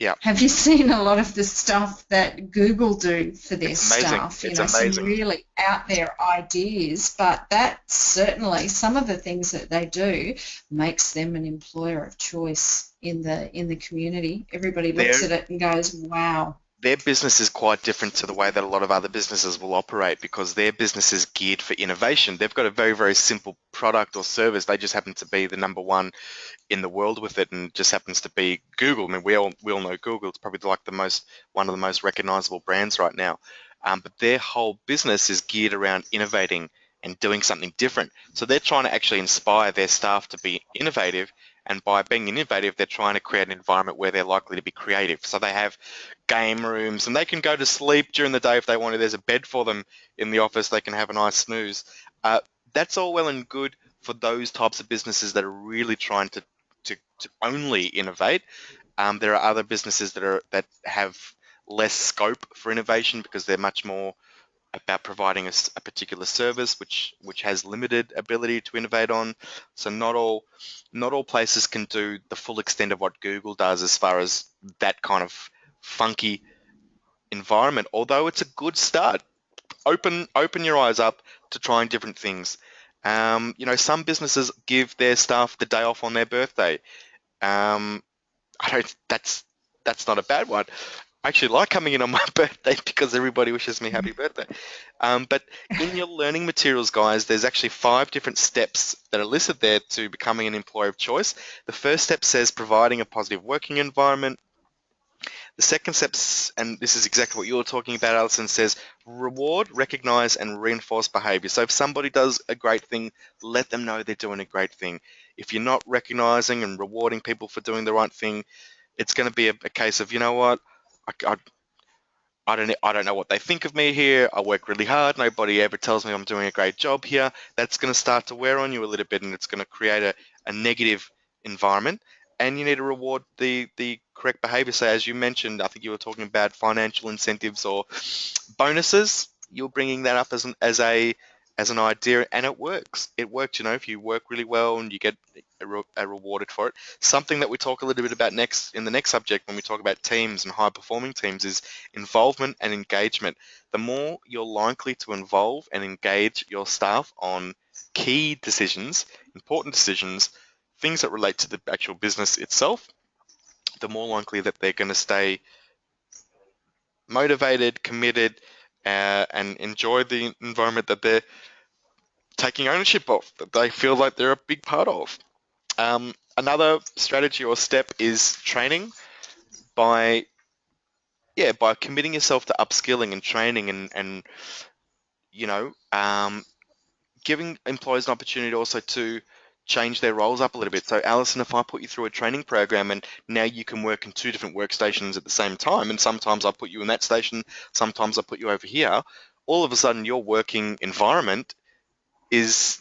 Yeah, Have you seen a lot of the stuff that Google do for their it's amazing. staff? It's Some amazing. really out there ideas, but that certainly, some of the things that they do makes them an employer of choice in the community. Everybody looks Their at it and goes, wow. their business is quite different to the way that a lot of other businesses will operate, because their business is geared for innovation. They've got a very, very simple product or service. They just happen to be the number one in the world with it, and just happens to be Google. I mean, we all know Google. It's probably like one of the most recognizable brands right now. But their whole business is geared around innovating and doing something different. So they're trying to actually inspire their staff to be innovative, and by being innovative, they're trying to create an environment where they're likely to be creative. So they have game rooms, and they can go to sleep during the day if they want to. There's a bed for them in the office. They can have a nice snooze. Uh, that's all well and good for those types of businesses that are really trying to only innovate. There are other businesses that have less scope for innovation, because they're much more about providing a particular service which has limited ability to innovate on. So not all places can do the full extent of what Google does as far as that kind of funky environment. Although it's a good start. Open your eyes up to trying different things. Some businesses give their staff the day off on their birthday. Um, I don't. That's not a bad one. I actually like coming in on my birthday because everybody wishes me happy birthday. But in your learning materials, guys, there's actually 5 different steps that are listed there to becoming an employer of choice. The first step says providing a positive working environment. The second step, and this is exactly what you're talking about, Alison, says reward, recognize, and reinforce behavior. So if somebody does a great thing, let them know they're doing a great thing. If you're not recognizing and rewarding people for doing the right thing, it's going to be a case of, you know what, I don't know what they think of me here. I work really hard. Nobody ever tells me I'm doing a great job here. That's going to start to wear on you a little bit, and it's going to create a negative environment. And you need to reward the correct behavior. So as you mentioned, I think you were talking about financial incentives or bonuses. You're bringing that up as an idea, and it works. It works. If you work really well and you get rewarded for it. Something that we talk a little bit about next in the next subject when we talk about teams and high performing teams is involvement and engagement. The more you're likely to involve and engage your staff on key decisions, important decisions, things that relate to the actual business itself, the more likely that they're going to stay motivated, committed, and enjoy the environment that they're taking ownership of, that they feel like they're a big part of. Another strategy or step is training by by committing yourself to upskilling and training and you know giving employees an opportunity also to change their roles up a little bit. So, Alison, if I put you through a training program and now you can work in two different workstations at the same time, and sometimes I put you in that station, sometimes I put you over here, all of a sudden your working environment is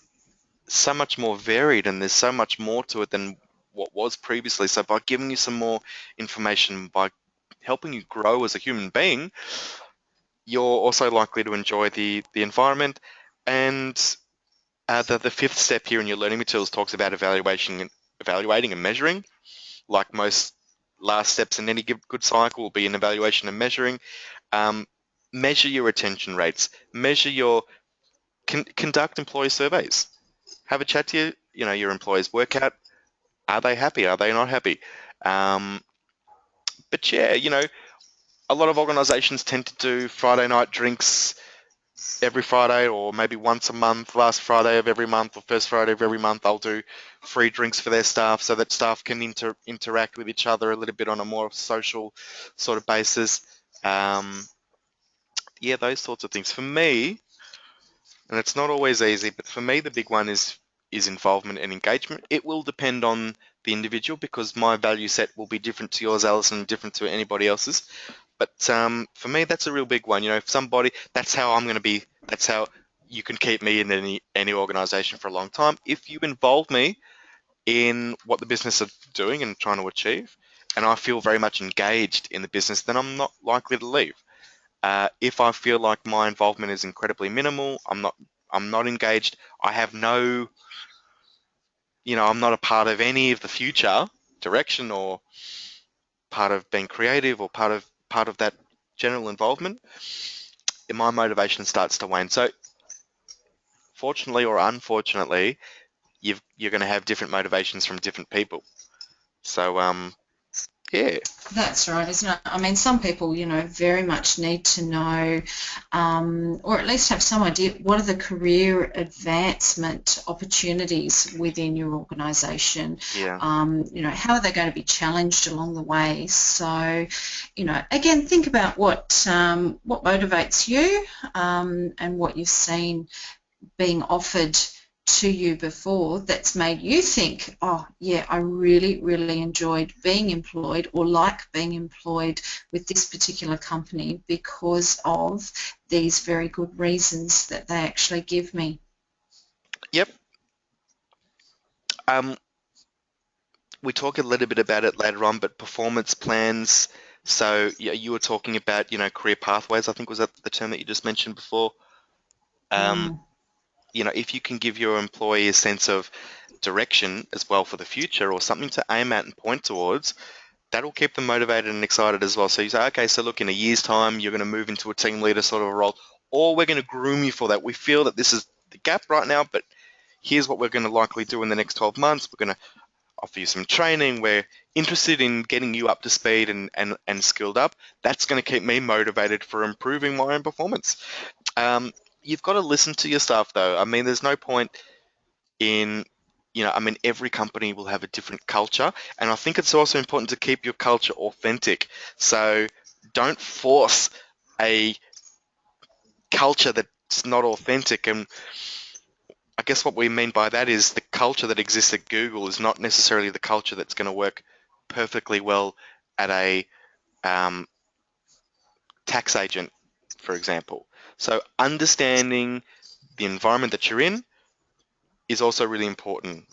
so much more varied and there's so much more to it than what was previously. So, by giving you some more information, by helping you grow as a human being, you're also likely to enjoy the environment. And the fifth step here in your learning materials talks about evaluating and measuring. Like most last steps in any good cycle will be an evaluation and measuring. Um, Measure your retention rates. Measure your conduct employee surveys. Have a chat to your employees. Work out, are they happy? Are they not happy? Um, but yeah, a lot of organisations tend to do Friday night drinks every Friday or maybe once a month, last Friday of every month or first Friday of every month, they'll do free drinks for their staff so that staff can interact with each other a little bit on a more social sort of basis. Um, yeah, those sorts of things. For me, and it's not always easy, but for me, the big one is involvement and engagement. It will depend on the individual because my value set will be different to yours, Alison, and different to anybody else's. But for me, that's a real big one. If somebody, that's how I'm going to be. That's how you can keep me in any organization for a long time. If you involve me in what the business are doing and trying to achieve, and I feel very much engaged in the business, then I'm not likely to leave. If I feel like my involvement is incredibly minimal, I'm not engaged. I have no, I'm not a part of any of the future direction or part of being creative or part of that general involvement, my motivation starts to wane. So, fortunately or unfortunately, you're going to have different motivations from different people. So, yeah, That's right, isn't it? I mean, some people, very much need to know, or at least have some idea, what are the career advancement opportunities within your organisation? yeah, How are they going to be challenged along the way? So, again, think about what motivates you, and what you've seen being offered to you before that's made you think, oh yeah, I really, really enjoyed being employed or like being employed with this particular company because of these very good reasons that they actually give me. yep. Um, we talk a little bit about it later on, but performance plans. So, yeah, you were talking about, career pathways. I think was that the term that you just mentioned before. Um, Mm. if you can give your employee a sense of direction as well for the future or something to aim at and point towards, that'll keep them motivated and excited as well. So you say, okay, so look, in a year's time, you're going to move into a team leader sort of a role, or we're going to groom you for that. We feel that this is the gap right now, but here's what we're going to likely do in the next 12 months. We're going to offer you some training. We're interested in getting you up to speed and skilled up. That's going to keep me motivated for improving my own performance. You've got to listen to your staff, though. I mean, there's no point in every company will have a different culture, and I think it's also important to keep your culture authentic. So don't force a culture that's not authentic. And I guess what we mean by that is the culture that exists at Google is not necessarily the culture that's going to work perfectly well at a um, tax agent, for example. So understanding the environment that you're in is also really important.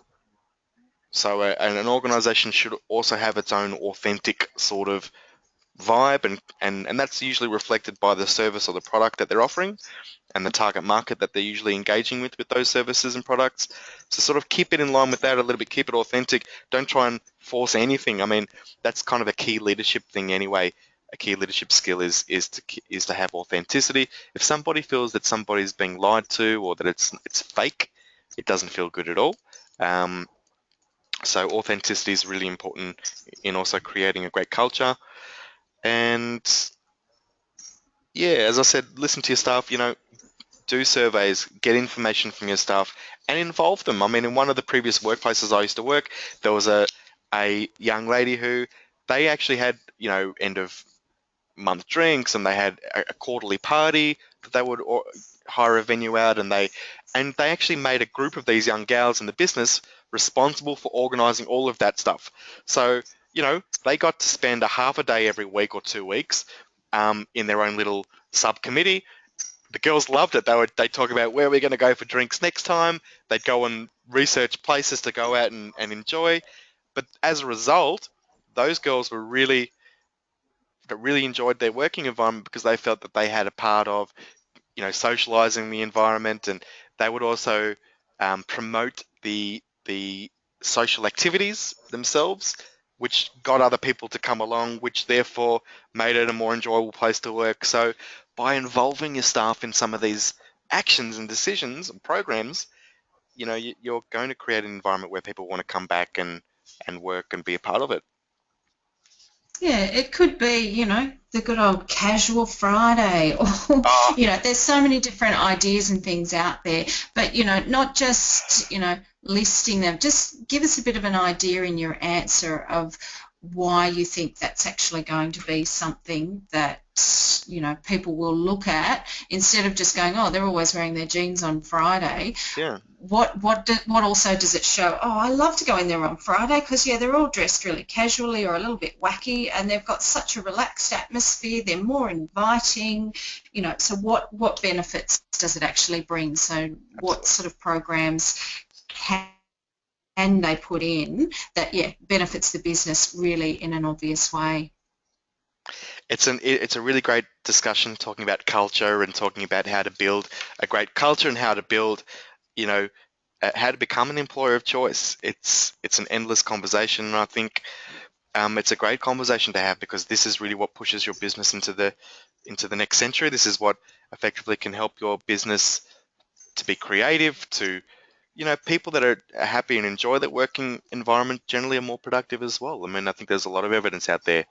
So an organization should also have its own authentic sort of vibe, and that's usually reflected by the service or the product that they're offering and the target market that they're usually engaging with those services and products. So sort of keep it in line with that a little bit, keep it authentic. Don't try and force anything. I mean, that's kind of a key leadership thing anyway. A key leadership skill is to have authenticity. If somebody feels that somebody's being lied to or that it's fake, it doesn't feel good at all. Um, so authenticity is really important in also creating a great culture. And Yeah, as I said, listen to your staff, do surveys, get information from your staff, and involve them. I mean, in one of the previous workplaces I used to work, there was a young lady who they actually had, end of month drinks, and they had a quarterly party that they would hire a venue out, and they actually made a group of these young gals in the business responsible for organising all of that stuff. So they got to spend a half a day every week or 2 weeks in their own little subcommittee. The girls loved it. They'd talk about where we're going to go for drinks next time. They'd go and research places to go out and enjoy. But as a result, those girls were really that really enjoyed their working environment because they felt that they had a part of socializing the environment, and they would also promote the social activities themselves, which got other people to come along, which therefore made it a more enjoyable place to work. So by involving your staff in some of these actions and decisions and programs, you're going to create an environment where people want to come back and work and be a part of it. Yeah, it could be, the good old casual Friday, or, Oh, there's so many different ideas and things out there. But, not just, listing them, just give us a bit of an idea in your answer of why you think that's actually going to be something that, people will look at instead of just going, oh, they're always wearing their jeans on Friday. yeah. What also does it show? Oh, I love to go in there on Friday because yeah, they're all dressed really casually or a little bit wacky, and they've got such a relaxed atmosphere. They're more inviting, So what benefits does it actually bring? So what Absolutely. sort of programs can they put in that benefits the business really in an obvious way? It's a really great discussion talking about culture and talking about how to build a great culture and how to build, you know, how to become an employer of choice. It's an endless conversation, and I think it's a great conversation to have because this is really what pushes your business into the next century. This is what effectively can help your business to be creative, to people that are happy and enjoy that working environment generally are more productive as well. I mean, I think there's a lot of evidence out there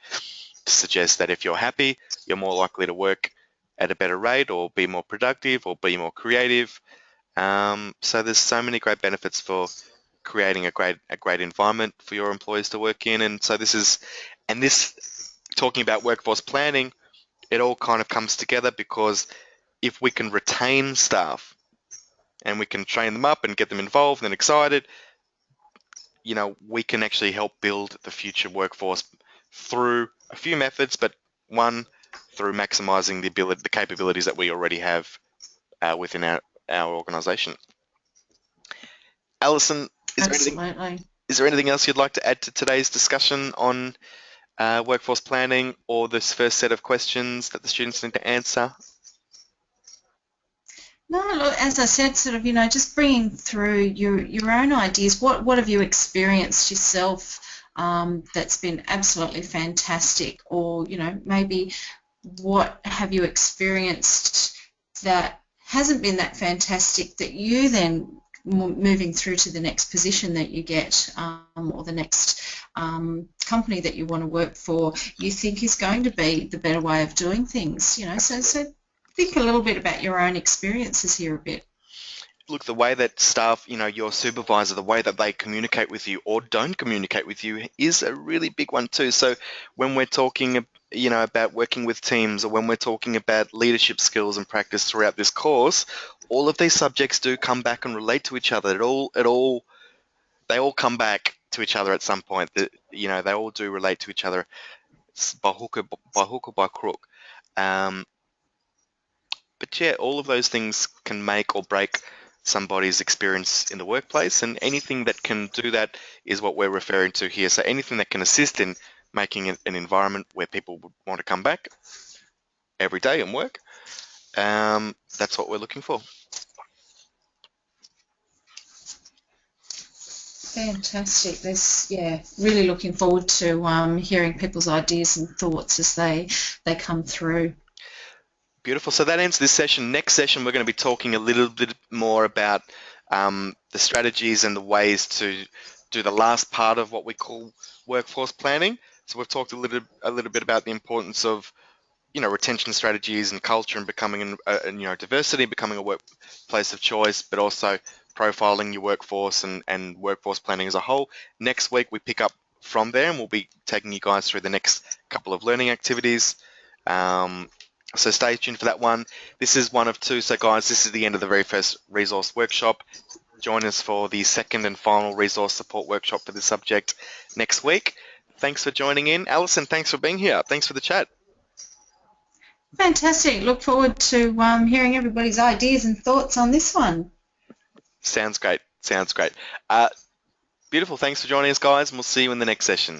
to suggest that if you're happy, you're more likely to work at a better rate or be more productive or be more creative. So there's so many great benefits for creating a great environment for your employees to work in. And so this talking about workforce planning, it all kind of comes together because if we can retain staff and we can train them up and get them involved and excited, we can actually help build the future workforce through a few methods, but one, through maximizing the capabilities that we already have within our organization. Alison, is there anything Absolutely. is there anything else you'd like to add to today's discussion on workforce planning or this first set of questions that the students need to answer? No, look, as I said, sort of, just bringing through your own ideas. What have you experienced yourself that's been absolutely fantastic, or maybe what have you experienced that hasn't been that fantastic that you then moving through to the next position that you get or the next company that you want to work for, you think is going to be the better way of doing things. Absolutely. So think a little bit about your own experiences here a bit. Look, the way that staff, your supervisor, the way that they communicate with you or don't communicate with you is a really big one too. So when we're talking, about working with teams or when we're talking about leadership skills and practice throughout this course, all of these subjects do come back and relate to each other. They all come back to each other at some point. They all do relate to each other by hook or by crook. Um, But yeah, all of those things can make or break somebody's experience in the workplace, and anything that can do that is what we're referring to here. So anything that can assist in making it an environment where people would want to come back every day and work, that's what we're looking for. Fantastic. Really looking forward to hearing people's ideas and thoughts as they come through. Beautiful. So that ends this session. Next session, we're going to be talking a little bit more about the strategies and the ways to do the last part of what we call workforce planning. So we've talked a little bit about the importance of retention strategies and culture and becoming, diversity, becoming a workplace of choice, but also profiling your workforce and workforce planning as a whole. Next week, we pick up from there and we'll be taking you guys through the next couple of learning activities. So stay tuned for that one. This is one of two. So guys, this is the end of the very first resource workshop. Join us for the second and final resource support workshop for this subject next week. Thanks for joining in. Alison, thanks for being here. Thanks for the chat. Fantastic. Look forward to hearing everybody's ideas and thoughts on this one. Sounds great. Sounds great. Beautiful. Thanks for joining us, guys, and we'll see you in the next session.